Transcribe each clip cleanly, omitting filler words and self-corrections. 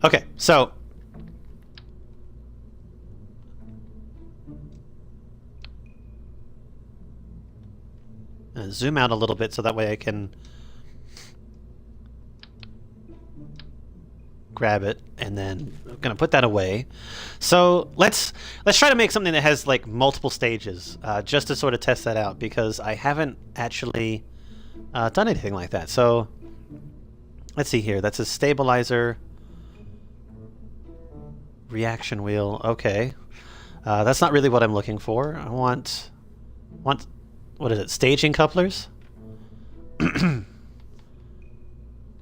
Okay, so zoom out a little bit so that way I can grab it, and then I'm gonna put that away. So let's try to make something that has like multiple stages, just to sort of test that out, because I haven't actually done anything like that. So let's see here. That's a stabilizer, reaction wheel. Okay, that's not really what I'm looking for. I want what is it? Staging couplers. But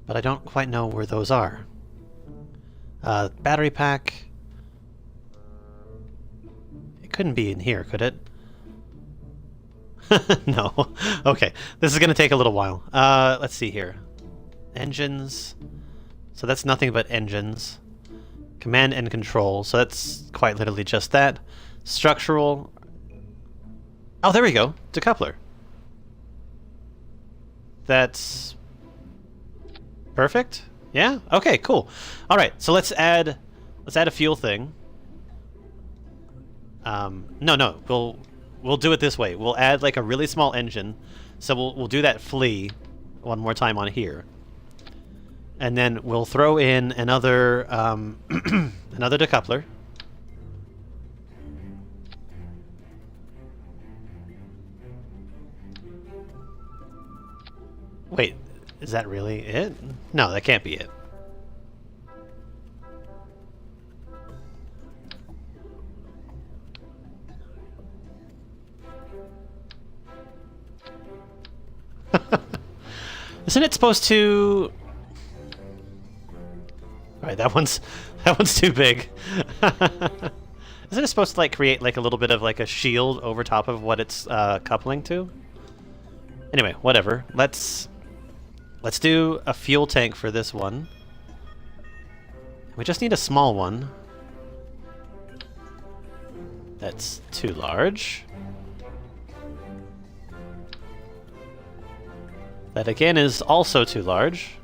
I don't quite know where those are. Battery pack. It couldn't be in here, could it? No. Okay, this is going to take a little while. Let's see here. Engines. So that's nothing but engines. Command and control. So that's quite literally just that. Structural. Oh, there we go. Decoupler. That's perfect. Yeah? Okay, cool. All right, so let's add a fuel thing. No, we'll do it this way. We'll add like a really small engine. So we'll do that flea one more time on here. And then we'll throw in another another decoupler. Wait, is that really it? No, that can't be it. Isn't it supposed to... Alright, that one's too big. Isn't it supposed to like create like a little bit of like a shield over top of what it's coupling to? Anyway, whatever. Let's do a fuel tank for this one. We just need a small one. That's too large. That again is also too large.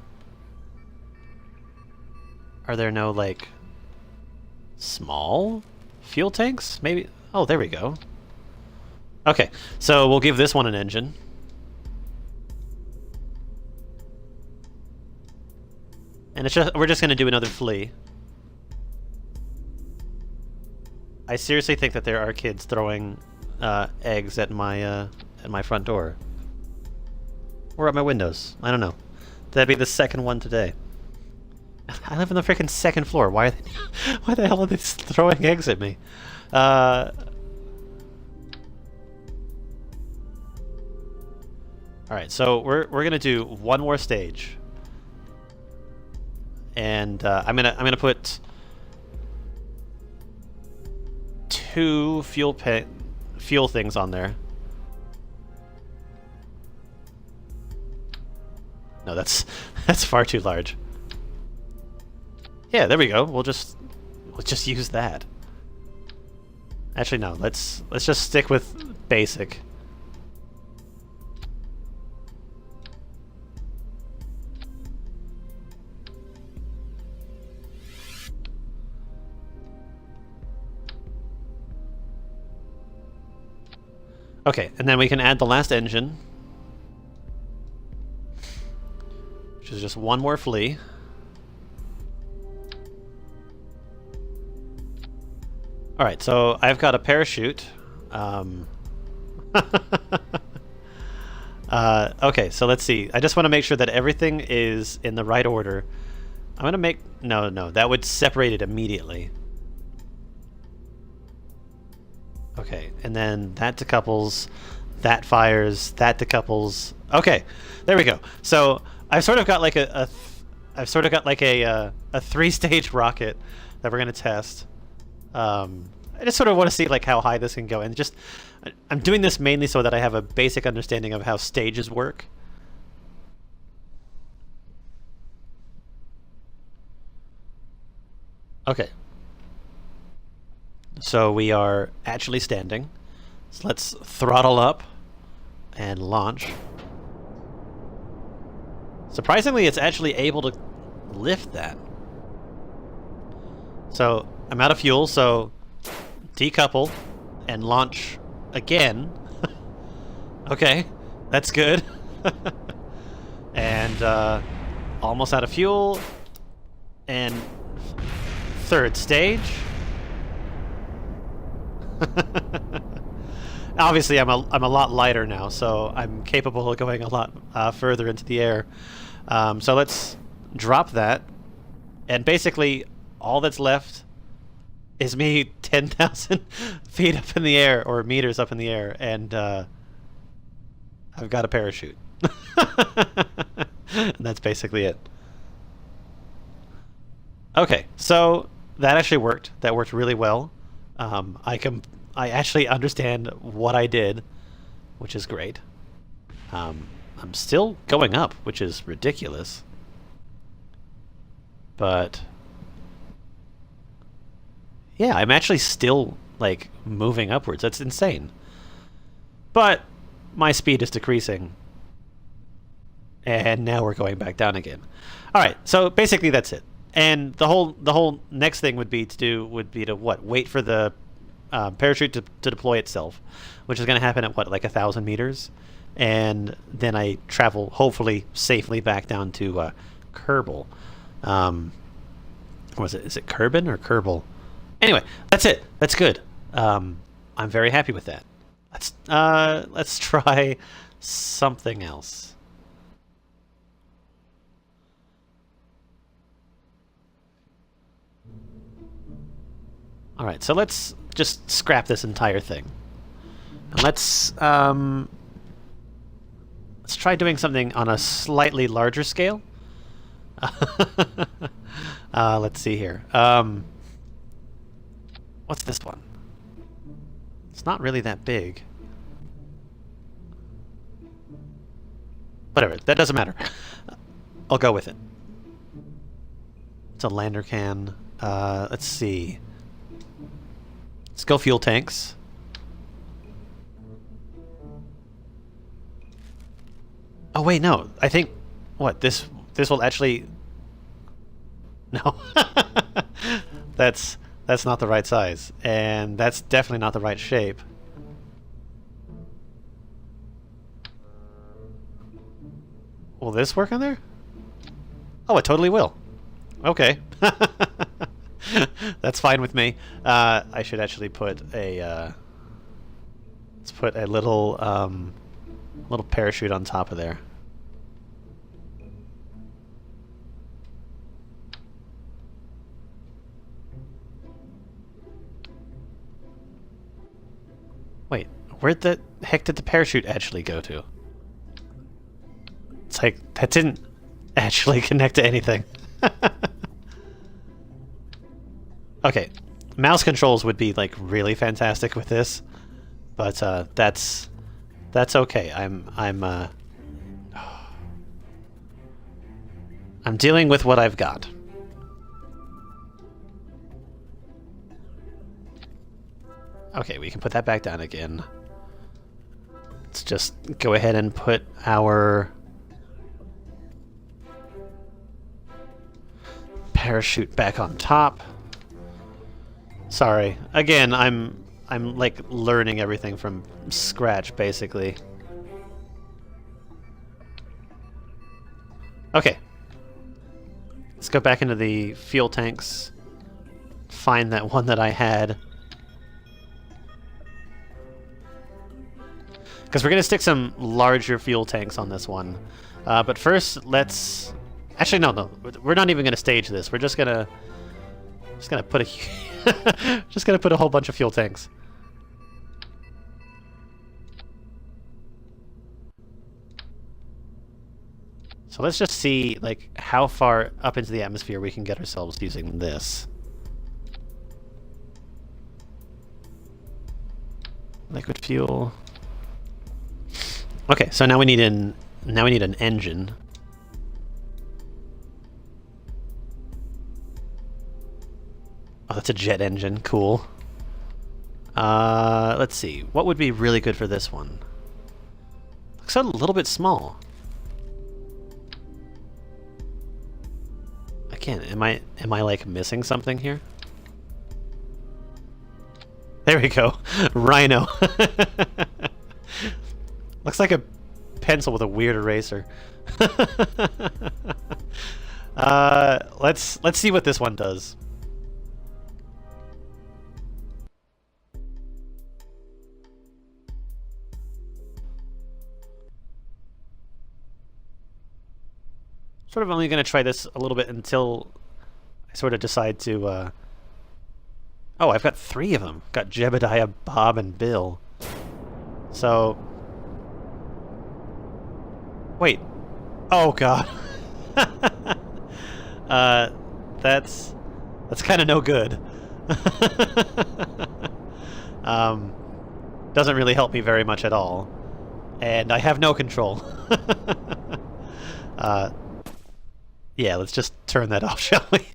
Are there no, like, small fuel tanks? Maybe... Oh, there we go. Okay, so we'll give this one an engine. And we're just going to do another flea. I seriously think that there are kids throwing eggs at my front door. Or at my windows. I don't know. That'd be the second one today. I live on the freaking second floor. Why the hell are they throwing eggs at me? Alright, so we're gonna do one more stage. And I'm gonna put two fuel things on there. No, that's far too large. Yeah, there we go. We'll just use that. Actually, no. Let's just stick with basic. Okay, and then we can add the last engine, which is just one more flea. Alright, so I've got a parachute. Okay, so let's see. I just want to make sure that everything is in the right order. I'm going to make... No, that would separate it immediately. Okay, and then that decouples, that fires, that decouples. Okay, there we go. So I've sort of got like a three-stage rocket that we're going to test. I just sort of want to see like how high this can go, and just I'm doing this mainly so that I have a basic understanding of how stages work. Okay. So we are actually standing. So let's throttle up and launch. Surprisingly, it's actually able to lift that. So I'm out of fuel, so decouple and launch again. Okay, that's good. And almost out of fuel. And third stage. Obviously, I'm a lot lighter now, so I'm capable of going a lot further into the air. So let's drop that, and basically all that's left is me 10,000 feet up in the air, or meters up in the air, and I've got a parachute. And that's basically it. Okay, so that actually worked. That worked really well. I actually understand what I did, which is great. I'm still going up, which is ridiculous. But yeah, I'm actually still like moving upwards. That's insane. But my speed is decreasing. And now we're going back down again. All right, so basically that's it. And the whole next thing would be to what? Wait for the parachute to deploy itself, which is going to happen at what, like 1,000 meters, and then I travel hopefully safely back down to Kerbal. What was it? Is it Kerbin or Kerbal? Anyway, that's it. That's good. I'm very happy with that. Let's try something else. All right, so let's just scrap this entire thing. And let's try doing something on a slightly larger scale. Let's see here. What's this one? It's not really that big. Whatever, that doesn't matter. I'll go with it. It's a lander can. Let's see. Let's go fuel tanks. Oh wait, no. I think what this will actually. No, that's not the right size, and that's definitely not the right shape. Will this work on there? Oh, it totally will. Okay. That's fine with me. I should actually put a let's put a little parachute on top of there. Wait, where the heck did the parachute actually go to? It's like that didn't actually connect to anything. Okay, mouse controls would be like really fantastic with this, but that's okay. I'm dealing with what I've got. Okay, we can put that back down again. Let's just go ahead and put our parachute back on top. Sorry. Again, I'm like learning everything from scratch, basically. Okay. Let's go back into the fuel tanks. Find that one that I had. Because we're going to stick some larger fuel tanks on this one. But first, let's... Actually, no. We're not even going to stage this. We're just going to put a... just gonna put a whole bunch of fuel tanks. So let's just see like how far up into the atmosphere we can get ourselves using this. Liquid fuel. Okay, so now we need an engine. Oh, that's a jet engine. Cool. Let's see. What would be really good for this one? Looks a little bit small. Again, am I like missing something here? There we go. Rhino. Looks like a pencil with a weird eraser. Let's see what this one does. Sort of only going to try this a little bit until I sort of decide to... Oh, I've got 3 of them. Got Jebediah, Bob, and Bill. So... Wait. Oh, God. That's kind of no good. Doesn't really help me very much at all. And I have no control. Yeah, let's just turn that off, shall we?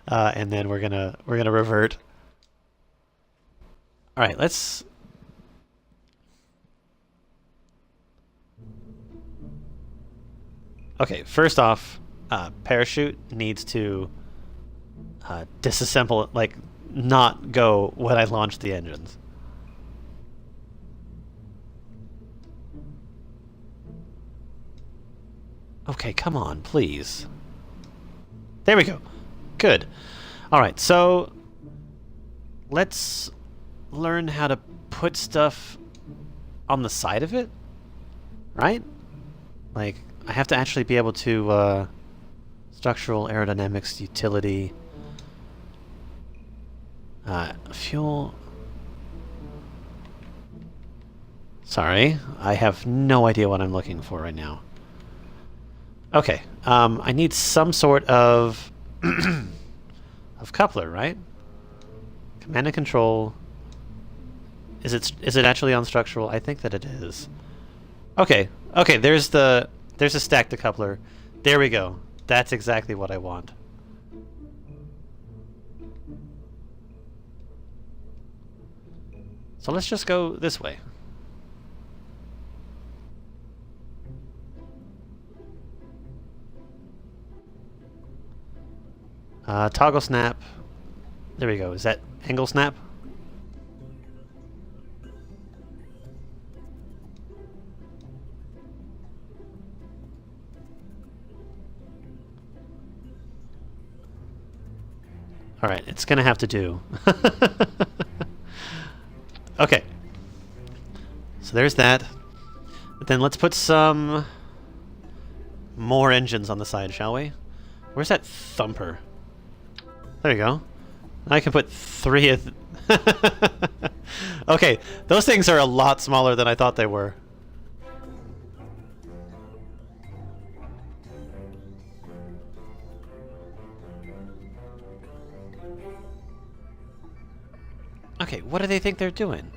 And then we're gonna revert. All right, let's. Okay, first off, parachute needs to disassemble, like, not go when I launch the engines. Okay, come on, please. There we go. Good. Alright, so let's learn how to put stuff on the side of it, right? Like, I have to actually be able to, structural, aerodynamics, utility, fuel. Sorry, I have no idea what I'm looking for right now. Okay, I need some sort of of coupler, right? Command and control. Is it actually on structural? I think that it is. Okay, okay. There's a stack to coupler. There we go. That's exactly what I want. So let's just go this way. Toggle snap. There we go. Is that angle snap? Alright, it's gonna have to do. Okay. So there's that. But then let's put some more engines on the side, shall we? Where's that thumper? There you go. I can put 3 of... Okay, those things are a lot smaller than I thought they were. Okay, what do they think they're doing?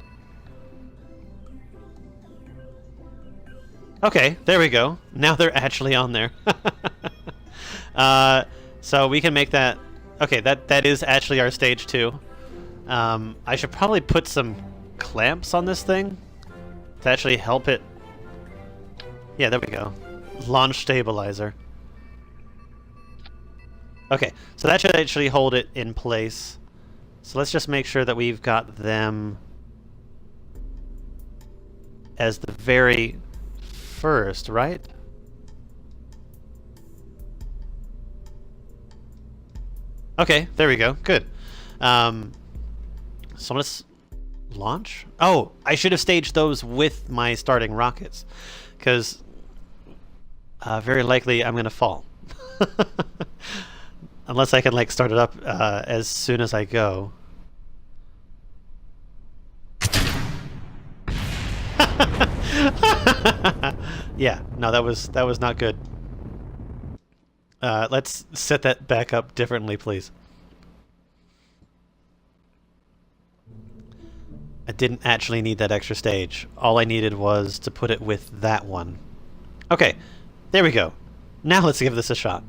Okay, there we go. Now they're actually on there. So we can make that... Okay, that is actually our stage 2. I should probably put some clamps on this thing to actually help it... Yeah, there we go. Launch stabilizer. Okay, so that should actually hold it in place. So let's just make sure that we've got them as the very first, right? Okay, there we go. Good. So let's launch. Oh, I should have staged those with my starting rockets, because very likely I'm gonna fall. Unless I can like start it up as soon as I go. Yeah, no, that was not good. Let's set that back up differently, please. I didn't actually need that extra stage. All I needed was to put it with that one. Okay, there we go. Now let's give this a shot.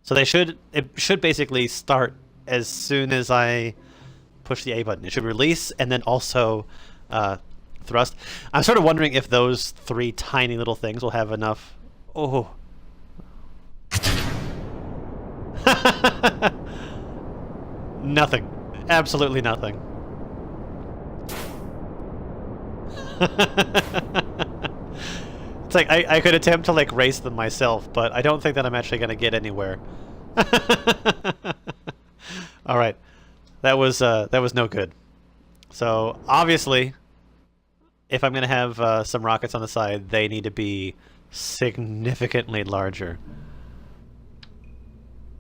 So it should basically start as soon as I push the A button. It should release and then also thrust. I'm sort of wondering if those 3 tiny little things will have enough. Oh. Nothing. absolutely nothing. It's like I could attempt to like race them myself, but I don't think that I'm actually going to get anywhere. All right, that was no good. So obviously, if I'm going to have some rockets on the side, they need to be significantly larger.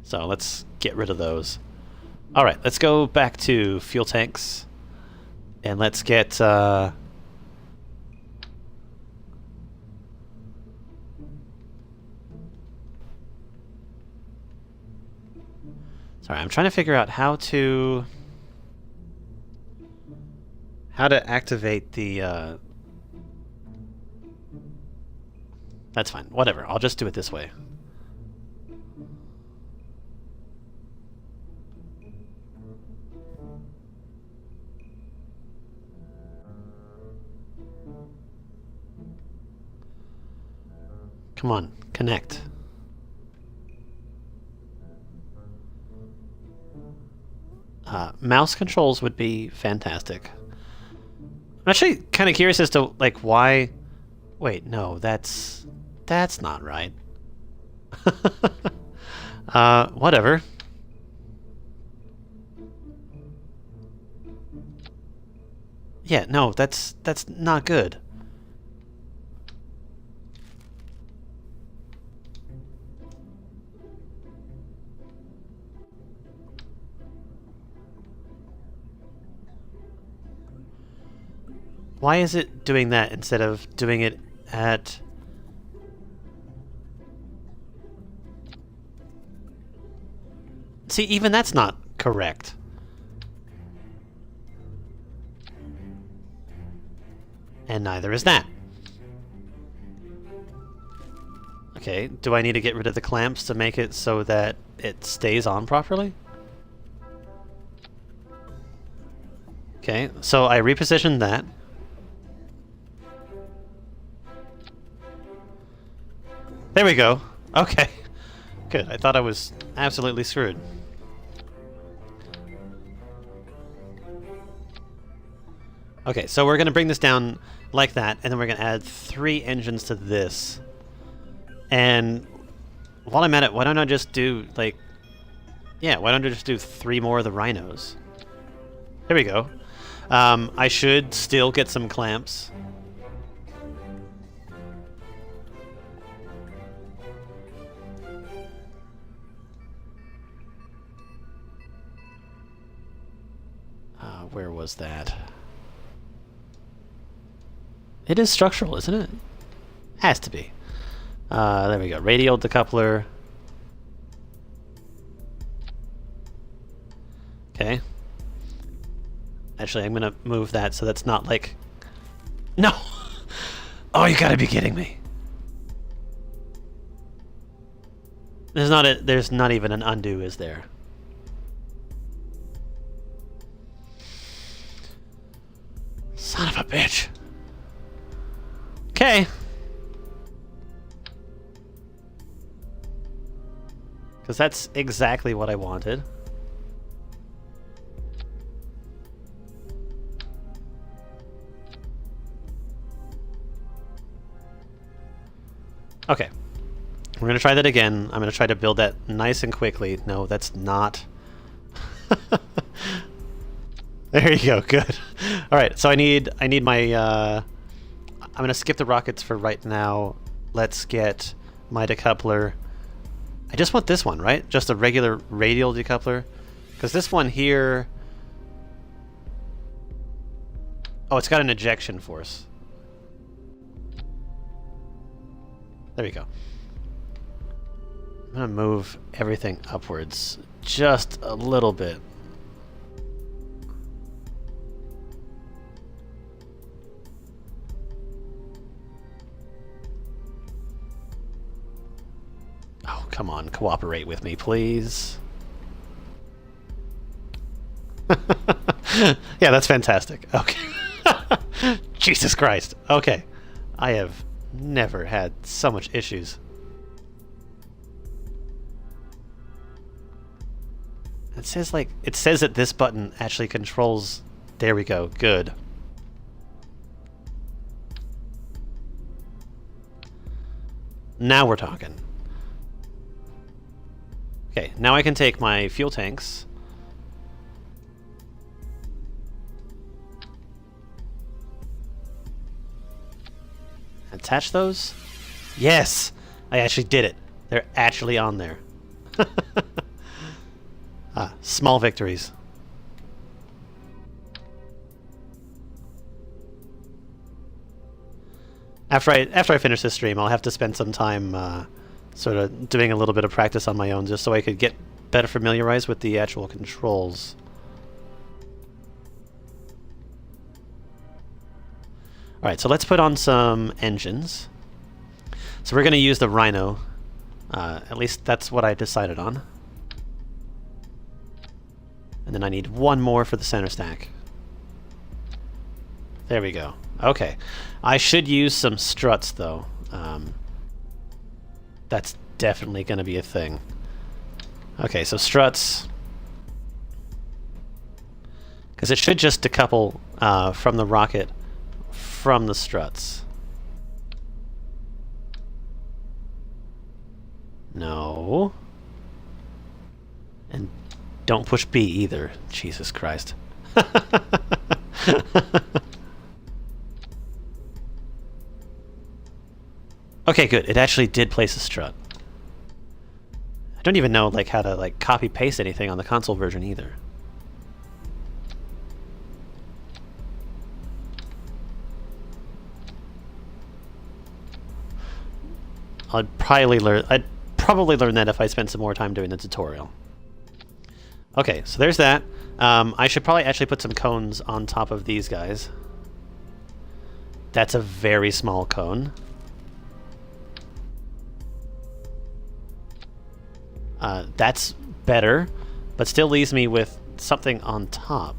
So let's get rid of those. All right, let's go back to fuel tanks, and let's get. Sorry, I'm trying to figure out how to activate the. That's fine. Whatever. I'll just do it this way. Come on, connect. Mouse controls would be fantastic. I'm actually kind of curious as to like why. Wait, no, that's not right. Whatever. Yeah, no, that's not good. Why is it doing that instead of doing it at... See, even that's not correct. And neither is that. Okay, do I need to get rid of the clamps to make it so that it stays on properly? Okay, so I repositioned that. There we go. Okay. Good. I thought I was absolutely screwed. Okay, so we're going to bring this down like that, and then we're going to add 3 engines to this. And while I'm at it, why don't I just do, like... Yeah, why don't I just do 3 more of the rhinos? There we go. I should still get some clamps. Where was that? It is structural, isn't it? Has to be. There we go. Radial decoupler. Okay. Actually, I'm gonna move that so that's not like... No! Oh, you gotta be kidding me. There's not even an undo, is there? Son of a bitch. Okay. Because that's exactly what I wanted. Okay. We're going to try that again. I'm going to try to build that nice and quickly. No, that's not... There you go, good. Alright, so I need my, I'm gonna skip the rockets for right now. Let's get my decoupler. I just want this one, right? Just a regular radial decoupler. Because this one here... Oh, it's got an ejection force. There we go. I'm gonna move everything upwards just a little bit. Come on, cooperate with me, please. Yeah, that's fantastic. Okay. Jesus Christ. Okay. I have never had so much issues. It says like it says that this button actually controls. There we go. Good. Now we're talking. Okay, now I can take my fuel tanks. Attach those? Yes! I actually did it. They're actually on there. Small victories. After I finish this stream, I'll have to spend some time sort of doing a little bit of practice on my own, just so I could get better familiarized with the actual controls. Alright, so let's put on some engines. So we're going to use the Rhino. At least that's what I decided on. And then I need one more for the center stack. There we go. Okay. I should use some struts, though. That's definitely going to be a thing. Okay, so struts. Because it should just decouple from the rocket from the struts. No. And don't push B either. Jesus Christ. Okay, good. It actually did place a strut. I don't even know like how to like copy paste anything on the console version either. I'd probably learn that if I spent some more time doing the tutorial. Okay, so there's that. I should probably actually put some cones on top of these guys. That's a very small cone. That's better, but still leaves me with something on top.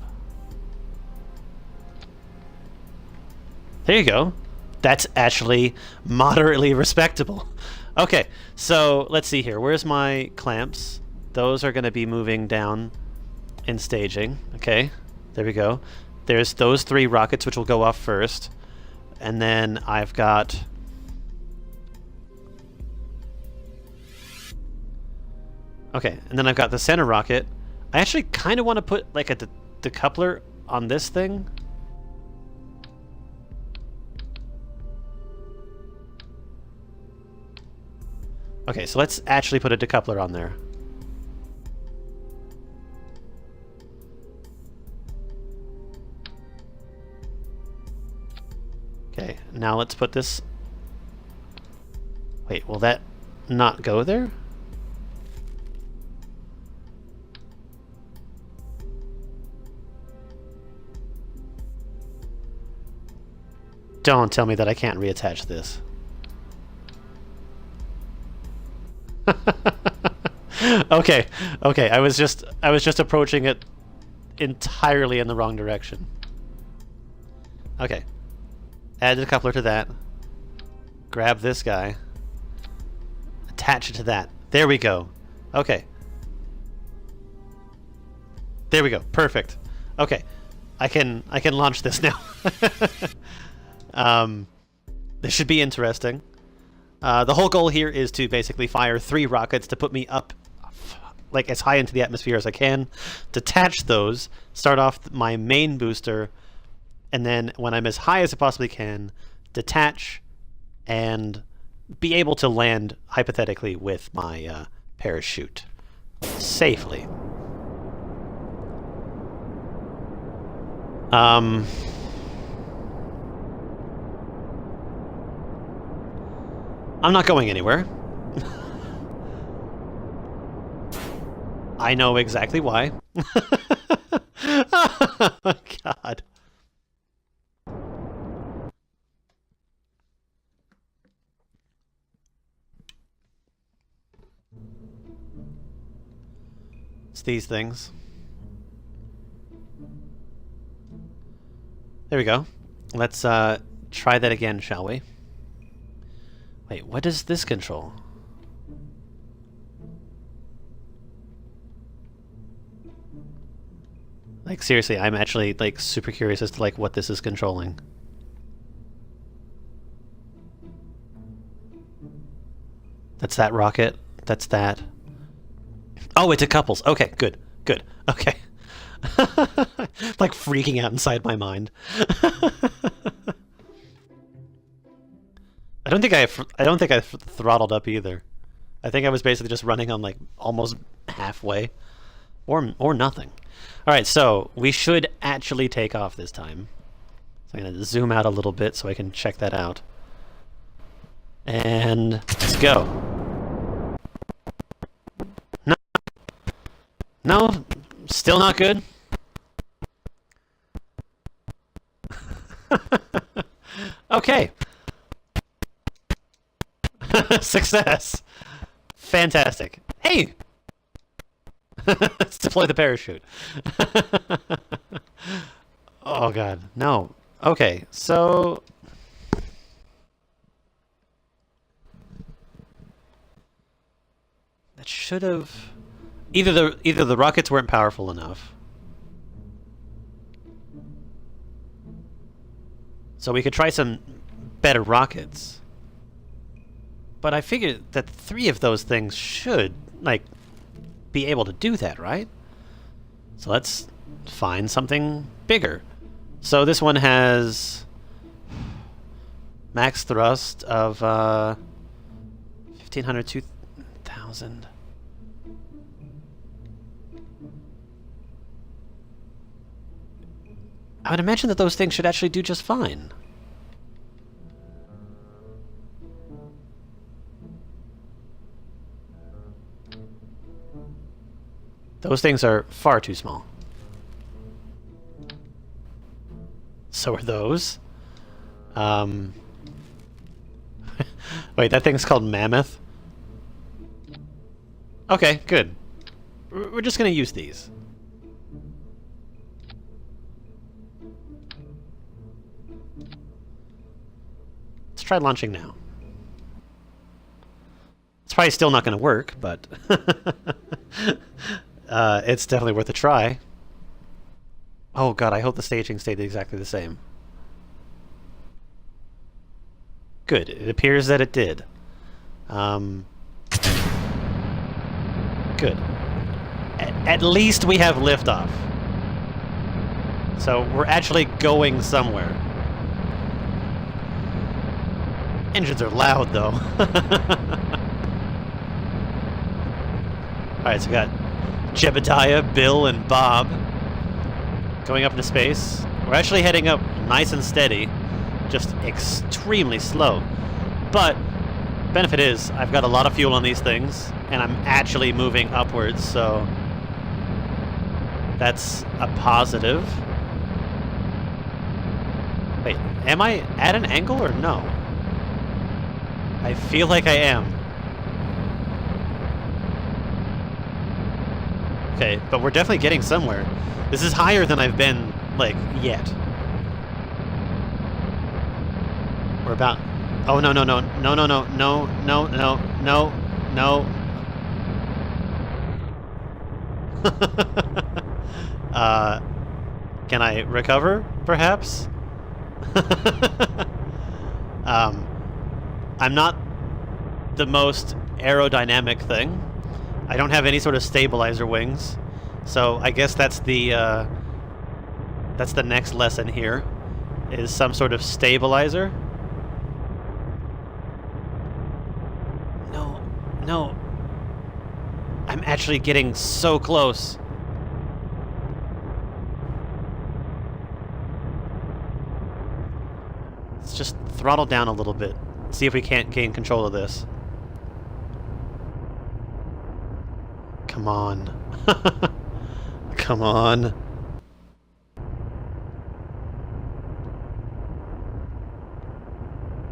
There you go. That's actually moderately respectable. Okay, so let's see here. Where's my clamps? Those are going to be moving down in staging. Okay, there we go. There's those 3 rockets which will go off first. And then I've got... Okay, and then I've got the center rocket. I actually kind of want to put like a decoupler on this thing. Okay, so let's actually put a decoupler on there. Okay, now let's put this... Wait, will that not go there? Don't tell me that I can't reattach this. Okay, I was just approaching it entirely in the wrong direction. Okay. Add a coupler to that. Grab this guy. Attach it to that. There we go. Okay. There we go. Perfect. Okay. I can launch this now. This should be interesting. The whole goal here is to basically fire 3 rockets to put me up like as high into the atmosphere as I can, detach those, start off my main booster, and then when I'm as high as I possibly can, detach and be able to land, hypothetically, with my parachute safely. I'm not going anywhere. I know exactly why. Oh, God. It's these things. There we go. Let's try that again, shall we? Wait, what does this control? Like, seriously, I'm actually, like, super curious as to, like, what this is controlling. That's that rocket. That's that. Oh, it decouples. Okay, good. Good. Okay. Like, freaking out inside my mind. I don't think I throttled up either. I think I was basically just running on, like, almost halfway. Or nothing. Alright, so we should actually take off this time. So I'm going to zoom out a little bit so I can check that out. And let's go. No. No, still not good. Okay. Success. Fantastic. Hey! Let's deploy the parachute. Oh god, no. Okay, so that should have either the rockets weren't powerful enough. So we could try some better rockets. But I figured that 3 of those things should, like, be able to do that, right? So let's find something bigger. So this one has max thrust of 1500, 2000. I would imagine that those things should actually do just fine. Those things are far too small. So are those. Wait, that thing's called Mammoth? Okay, good. We're just gonna use these. Let's try launching now. It's probably still not gonna work, but it's definitely worth a try. Oh god, I hope the staging stayed exactly the same. Good, it appears that it did. Good. At least we have liftoff. So we're actually going somewhere. Engines are loud, though. Alright, so we got Jebediah, Bill, and Bob going up into space. We're actually heading up nice and steady, just extremely slow. But benefit is I've got a lot of fuel on these things, and I'm actually moving upwards, so that's a positive. Wait, am I at an angle or no? I feel like I am. Okay, but we're definitely getting somewhere. This is higher than I've been, like, yet. We're about... Oh, no, no, no, no, no, no, no, no, no, no, no. Can I recover, perhaps? I'm not the most aerodynamic thing. I don't have any sort of stabilizer wings, so I guess that's the next lesson here, is some sort of stabilizer. No, no. I'm actually getting so close. Let's just throttle down a little bit. See if we can't gain control of this. Come on. Come on.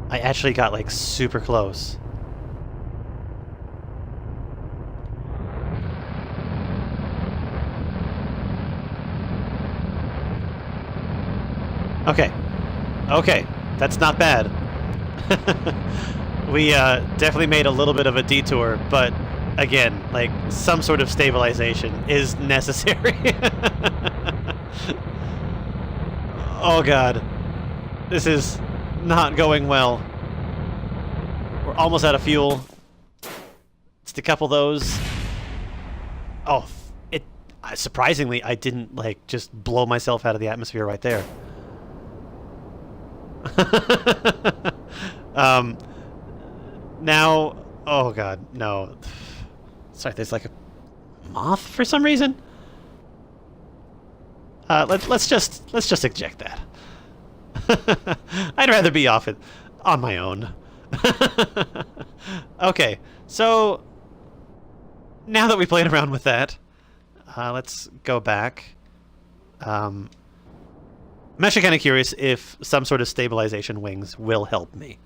I actually got, like, super close. Okay. Okay. That's not bad. We definitely made a little bit of a detour, but again, like, some sort of stabilization is necessary. Oh god. This is not going well. We're almost out of fuel. Let's decouple those. Oh, surprisingly, I didn't, like, just blow myself out of the atmosphere right there. Now, oh god, no. Sorry, there's like a moth for some reason. Let's just eject that. I'd rather be off it on my own. Okay, so now that we played around with that, let's go back. I'm actually kind of curious if some sort of stabilization wings will help me.